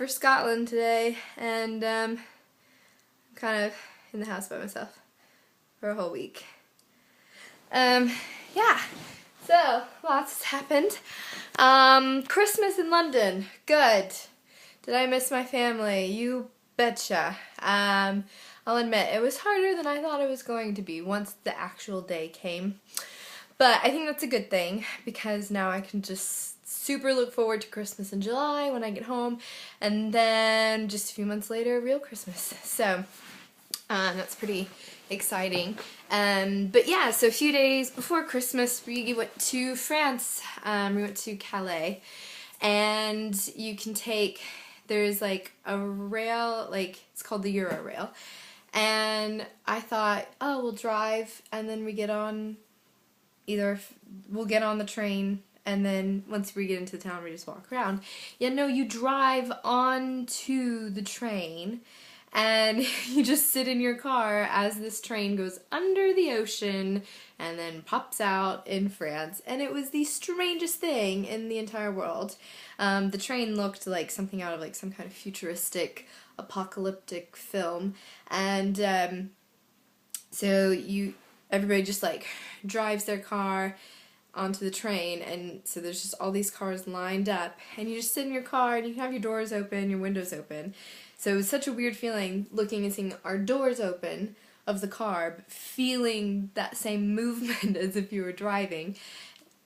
for Scotland today, and I'm kind of in the house by myself for a whole week. Yeah, so lots has happened. Christmas in London, good. Did I miss my family? You betcha. I'll admit, it was harder than I thought it was going to be once the actual day came. But I think that's a good thing, because now I can just super look forward to Christmas in July when I get home, and then just a few months later, real Christmas. So that's pretty exciting. But yeah, so a few days before Christmas, we went to France. We went to Calais, and you can take, there's like a rail, like it's called the Euro-Rail, and I thought, oh, we'll drive, and then we get on, we'll get on the train, and then once we get into the town, we just walk around. Yeah, no, you drive onto the train, and you just sit in your car as this train goes under the ocean and then pops out in France. And it was the strangest thing in the entire world. The train looked like something out of like some kind of futuristic apocalyptic film. And so everybody just like drives their car onto the train, and so there's just all these cars lined up, and you just sit in your car and you have your doors open, your windows open. So it was such a weird feeling looking and seeing our doors open of the car, but feeling that same movement as if you were driving.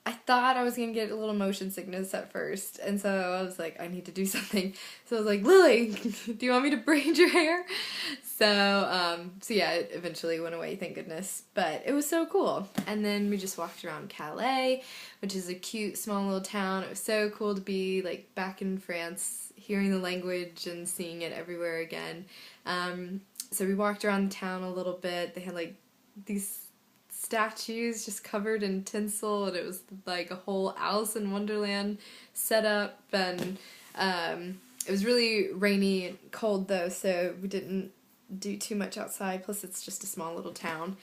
I thought I was going to get a little motion sickness at first, and so I was like, I need to do something. So I was like, Lily, do you want me to braid your hair? So yeah, it eventually went away, thank goodness. But it was so cool. And then we just walked around Calais, which is a cute, small little town. It was so cool to be like back in France, hearing the language and seeing it everywhere again. So we walked around the town a little bit. They had like these statues just covered in tinsel, and it was like a whole Alice in Wonderland setup, and it was really rainy and cold though, so we didn't do too much outside, plus it's just a small little town.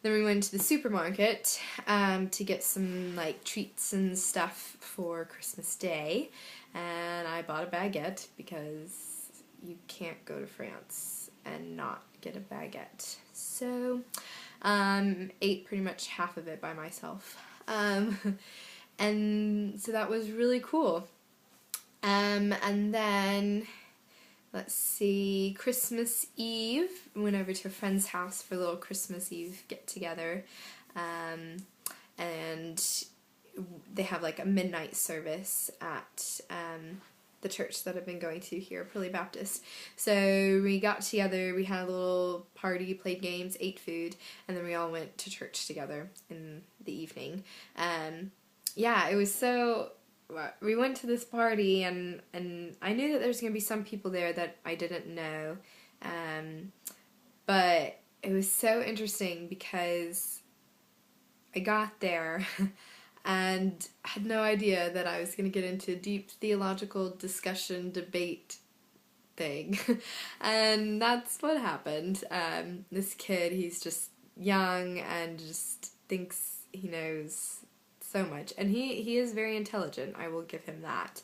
Then we went to the supermarket to get some like treats and stuff for Christmas Day, and I bought a baguette because you can't go to France and not get a baguette. So ate pretty much half of it by myself. And so that was really cool. And then, let's see, Christmas Eve, went over to a friend's house for a little Christmas Eve get-together. And they have like a midnight service at the church that I've been going to here, Pearly Baptist. So we got together, we had a little party, played games, ate food, and then we all went to church together in the evening. Yeah, it was so, we went to this party, and I knew that there was going to be some people there that I didn't know, but it was so interesting because I got there and had no idea that I was going to get into a deep theological discussion, debate thing. And that's what happened. This kid, he's just young and just thinks he knows so much. And he is very intelligent, I will give him that.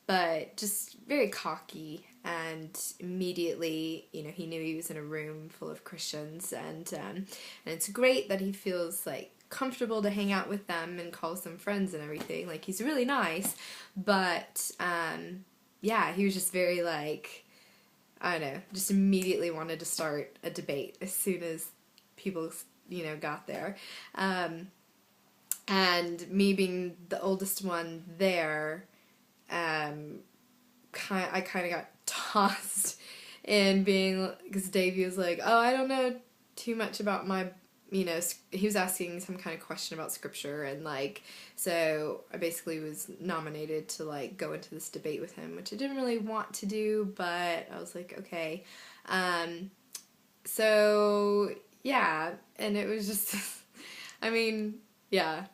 But just very cocky, and immediately, he knew he was in a room full of Christians, and it's great that he feels like comfortable to hang out with them and calls them friends and everything. Like, he's really nice, but yeah, he was just very like, I don't know, just immediately wanted to start a debate as soon as people got there. And me being the oldest one there, I kind of got tossed in, being, because Davey was like, oh, I don't know too much about my, he was asking some kind of question about scripture, and like, so I basically was nominated to like go into this debate with him, which I didn't really want to do, but I was like, okay. So yeah, and it was just, I mean, yeah,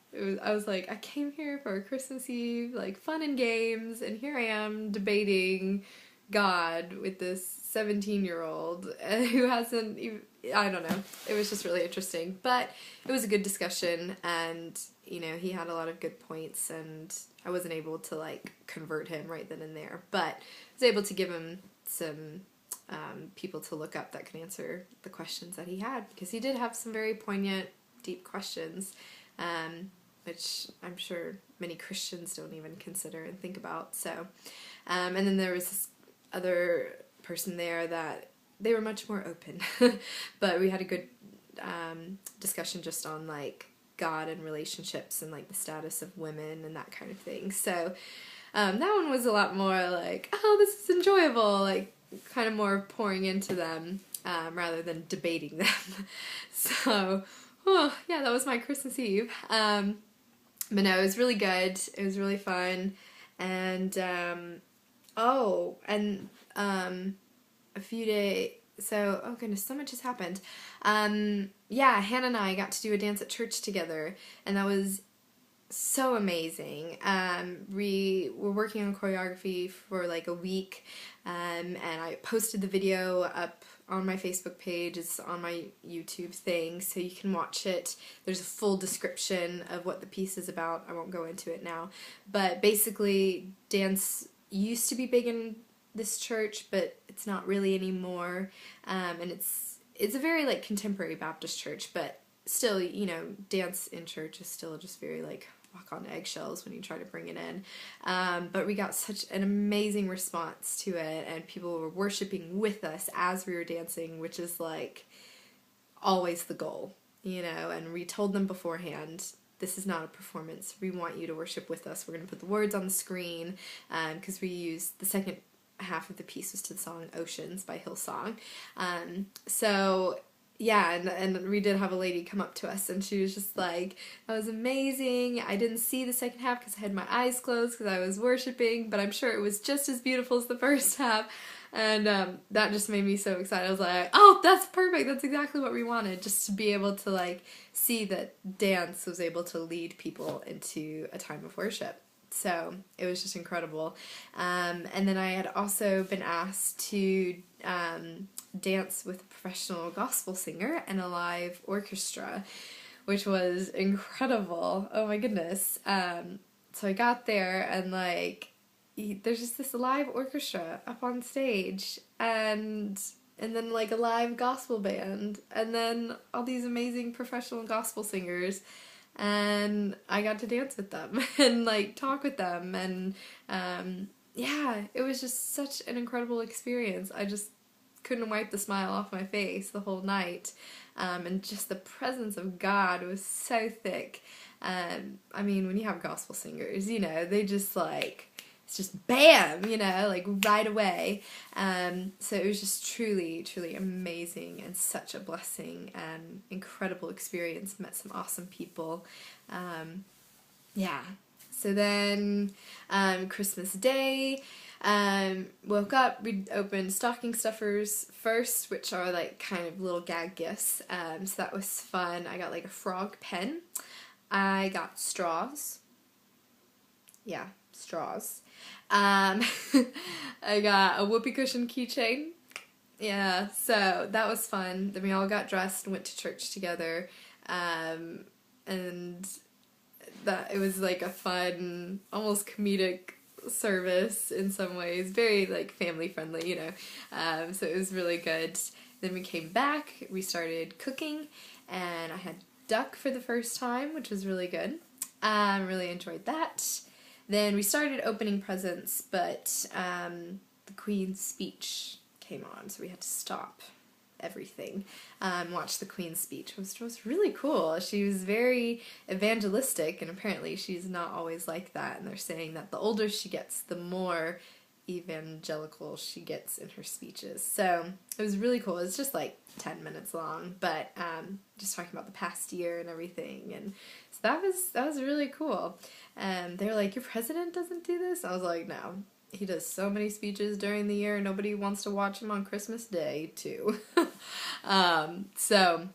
I was like, I came here for Christmas Eve, like fun and games, and here I am debating God with this 17-year-old who hasn't even, I don't know. It was just really interesting. But it was a good discussion, and, you know, he had a lot of good points, and I wasn't able to, like, convert him right then and there. But I was able to give him some people to look up that could answer the questions that he had, because he did have some very poignant, deep questions, which I'm sure many Christians don't even consider and think about. So, and then there was this other person there that they were much more open, but we had a good discussion just on, like, God and relationships and, like, the status of women and that kind of thing. So that one was a lot more like, oh, this is enjoyable, like, kind of more pouring into them rather than debating them. So, oh, yeah, that was my Christmas Eve. But no, it was really good. It was really fun. And, a few days, so, oh goodness, so much has happened. Yeah, Hannah and I got to do a dance at church together, and that was so amazing. We were working on choreography for like a week, and I posted the video up on my Facebook page. It's on my YouTube thing, so you can watch it. There's a full description of what the piece is about. I won't go into it now, but basically dance used to be big in this church, but it's not really anymore, and it's a very like contemporary Baptist church, but still, you know, dance in church is still just very like walk on eggshells when you try to bring it in, but we got such an amazing response to it, and people were worshiping with us as we were dancing, which is like always the goal, you know. And we told them beforehand, this is not a performance, we want you to worship with us. We're going to put the words on the screen, because we used the second half of the piece was to the song Oceans by Hillsong. So yeah, and we did have a lady come up to us, and she was just like, that was amazing. I didn't see the second half because I had my eyes closed because I was worshiping, but I'm sure it was just as beautiful as the first half. And that just made me so excited. I was like, oh, that's perfect. That's exactly what we wanted, just to be able to like see that dance was able to lead people into a time of worship. So it was just incredible. And then I had also been asked to dance with a professional gospel singer and a live orchestra, which was incredible. Oh my goodness. So I got there, and like, there's just this live orchestra up on stage, and then like a live gospel band, and then all these amazing professional gospel singers. And I got to dance with them and like talk with them, and yeah, it was just such an incredible experience. I just couldn't wipe the smile off my face the whole night, and just the presence of God was so thick. I mean, when you have gospel singers, you know, they just like, it's just bam, you know, like right away. So it was just truly, truly amazing and such a blessing and incredible experience. Met some awesome people. Yeah. So then, Christmas Day, woke up, we opened stocking stuffers first, which are like kind of little gag gifts. So that was fun. I got like a frog pen. I got straws. Yeah, straws. I got a whoopee cushion keychain. Yeah, so that was fun. Then we all got dressed and went to church together, and that it was like a fun, almost comedic service in some ways, very like family friendly, you know. So it was really good. Then we came back, we started cooking, and I had duck for the first time, which was really good. Really enjoyed that. Then we started opening presents, but the Queen's speech came on, so we had to stop everything, watch the Queen's speech, which was really cool. She was very evangelistic, and apparently she's not always like that, and they're saying that the older she gets, the more evangelical she gets in her speeches. So it was really cool. It's just like 10 minutes long, but just talking about the past year and everything, and so that was really cool. They were like, your president doesn't do this? I was like, no, he does so many speeches during the year, nobody wants to watch him on Christmas Day too. So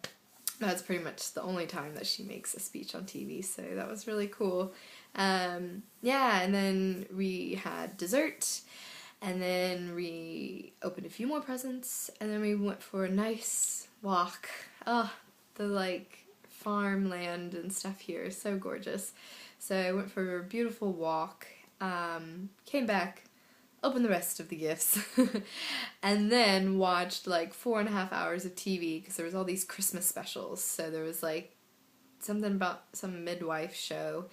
that's pretty much the only time that she makes a speech on TV, so that was really cool. Yeah, and then we had dessert, And then we opened a few more presents, and then we went for a nice walk. Oh, the like farmland and stuff here is so gorgeous. So I went for a beautiful walk, came back, opened the rest of the gifts, and then watched like 4.5 hours of TV because there was all these Christmas specials. So there was like something about some midwife show,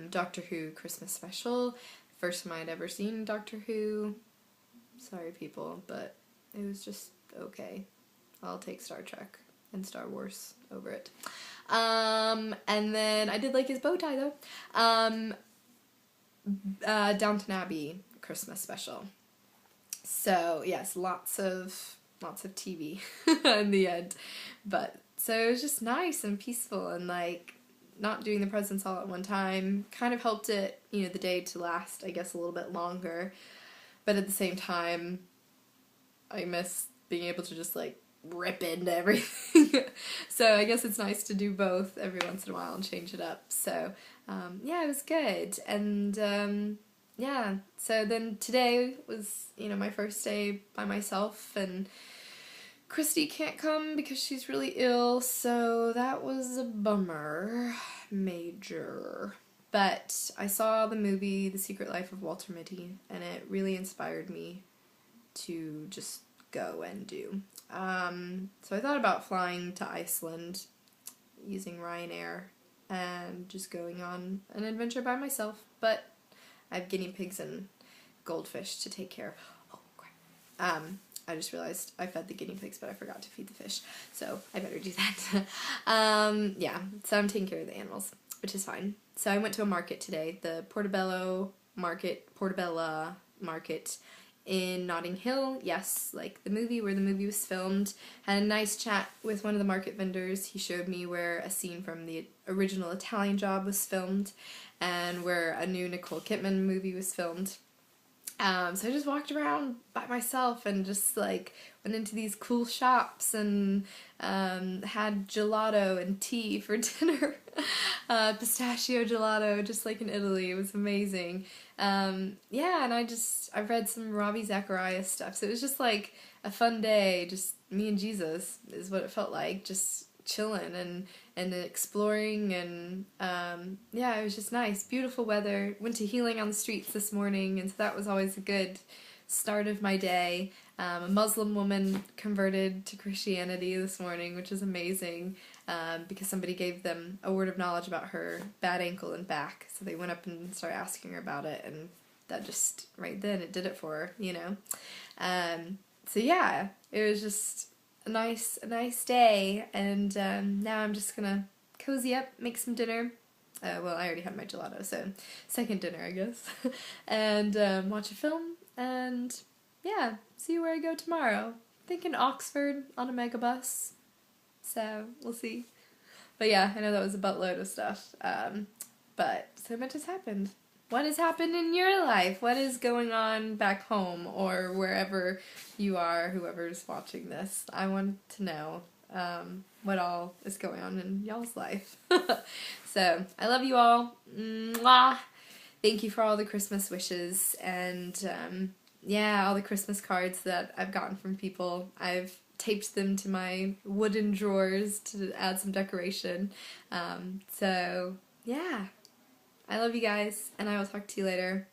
Doctor Who Christmas special. First time I'd ever seen Doctor Who. Sorry people, but it was just okay. I'll take Star Trek and Star Wars over it. And then I did like his bow tie though. Downton Abbey Christmas special. So yes, lots of TV in the end. But so it was just nice and peaceful, and like not doing the presents all at one time kind of helped it, you know, the day to last, I guess, a little bit longer. But at the same time, I miss being able to just like rip into everything. So I guess it's nice to do both every once in a while and change it up. So yeah, it was good. And yeah, so then today was, you know, my first day by myself, and Christy can't come because she's really ill, so that was a bummer. Major. But I saw the movie The Secret Life of Walter Mitty, and it really inspired me to just go and do. So I thought about flying to Iceland using Ryanair and just going on an adventure by myself, but I have guinea pigs and goldfish to take care of. Oh, crap. I just realized I fed the guinea pigs, but I forgot to feed the fish, so I better do that. Yeah, so I'm taking care of the animals, which is fine. So I went to a market today, the Portobello Portobello Market in Notting Hill. Yes, like the movie, where the movie was filmed. Had a nice chat with one of the market vendors. He showed me where a scene from the original Italian Job was filmed, and where a new Nicole Kidman movie was filmed. So I just walked around by myself and just like went into these cool shops and had gelato and tea for dinner. Pistachio gelato, just like in Italy. It was amazing. Yeah, and I read some Ravi Zacharias stuff. So it was just like a fun day. Just me and Jesus is what it felt like. Just chilling and exploring, and yeah, it was just nice. Beautiful weather. Went to Healing on the Streets this morning, and so that was always a good start of my day. A Muslim woman converted to Christianity this morning, which is amazing, because somebody gave them a word of knowledge about her bad ankle and back, so they went up and started asking her about it, and that just, right then, it did it for her, you know. So yeah, it was just a nice day, and now I'm just gonna cozy up, make some dinner. Well, I already had my gelato, so second dinner, I guess. And watch a film, and yeah, see where I go tomorrow. Thinking Oxford on a megabus, so we'll see. But yeah, I know that was a buttload of stuff. But so much has happened. What has happened in your life? What is going on back home or wherever you are, whoever's watching this? I want to know what all is going on in y'all's life. So, I love you all. Mwah! Thank you for all the Christmas wishes and yeah, all the Christmas cards that I've gotten from people. I've taped them to my wooden drawers to add some decoration. So, yeah. I love you guys, and I will talk to you later.